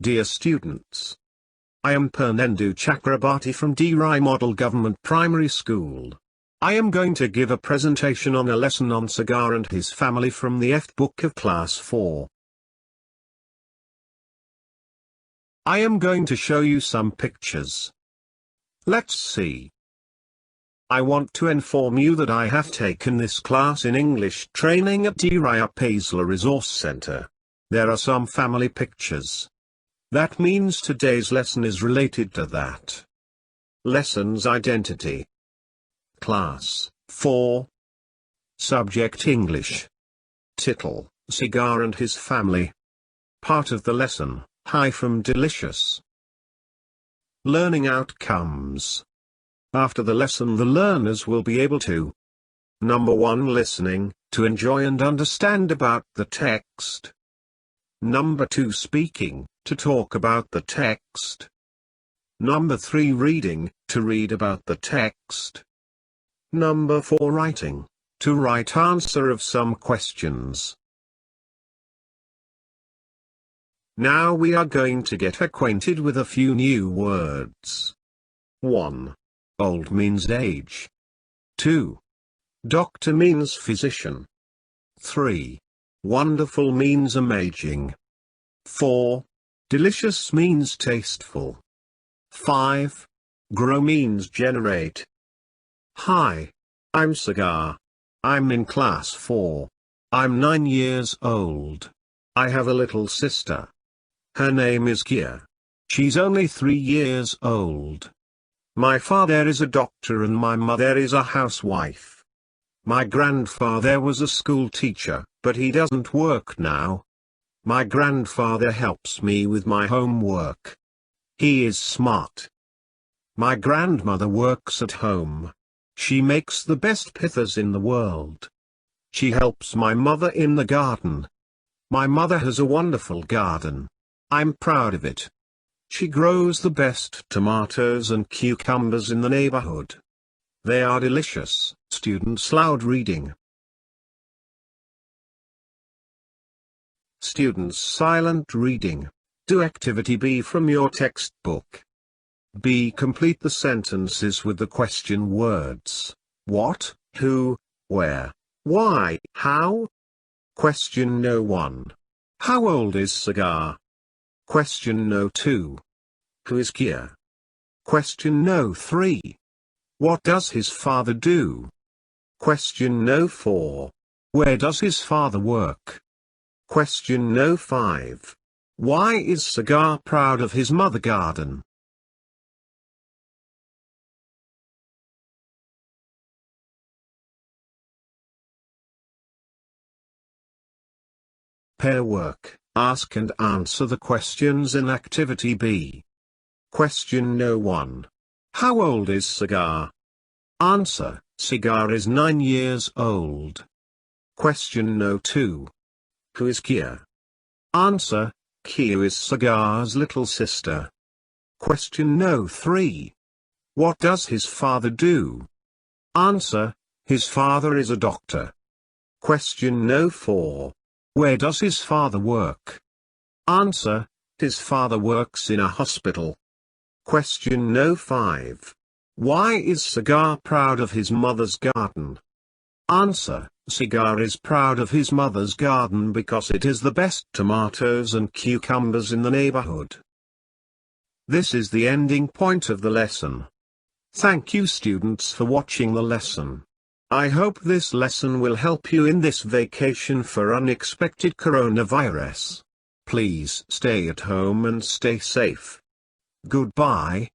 Dear students, I am Purnendu Chakrabarty from DRI Model Government Primary School. I am going to give a presentation on a lesson on Sagar and his family from the Fifth book of Class 4. I am going to show you some pictures. Let's see. I want to inform you that I have taken this class in English training at DRI Paisley Resource Center. There are some family pictures. That means today's lesson is related to that. Lesson's identity. Class 4. Subject English. Title, Sagar and his family. Part of the lesson, Hi from Delicious. Learning outcomes. After the lesson the learners will be able to Number 1. Listening, to enjoy and understand about the text. Number 2. Speaking, to talk about the text. Number 3. Reading, to read about the text. Number 4. Writing, to write answer of some questions. Now we are going to get acquainted with a few new words. 1. Old means age. 2. Doctor means physician. 3. Wonderful means amazing. 4. Delicious means tasteful. 5. Grow means generate. Hi. I'm Sagar. I'm in class 4. I'm 9 years old. I have a little sister. Her name is Kia. She's only 3 years old. My father is a doctor and my mother is a housewife. My grandfather was a school teacher, but he doesn't work now. My grandfather helps me with my homework. He is smart. My grandmother works at home. She makes the best pithas in the world. She helps my mother in the garden. My mother has a wonderful garden. I'm proud of it. She grows the best tomatoes and cucumbers in the neighborhood. They are delicious. Students loud reading. Students silent reading. Do activity B from your textbook. B. Complete the sentences with the question words. What, who, where, why, how? Question No. 1. How old is Sagar? Question No. 2. Who is Kia? Question No. 3. What does his father do? Question No. 4. Where does his father work? Question No. 5. Why is Sagar proud of his mother garden? Pair work. Ask and answer the questions in Activity B. Question No. 1. How old is Sagar? Answer, Sagar is 9 years old. Question No. 2. Who is Kia? Answer, Kia is Sagar's little sister. Question No. 3. What does his father do? Answer, his father is a doctor. Question No. 4. Where does his father work? Answer, his father works in a hospital. Question No. 5. Why is Sagar proud of his mother's garden? Answer, Sagar is proud of his mother's garden because it is the best tomatoes and cucumbers in the neighborhood. This is the ending point of the lesson. Thank you students for watching the lesson. I hope this lesson will help you in this vacation for unexpected coronavirus. Please stay at home and stay safe. Goodbye.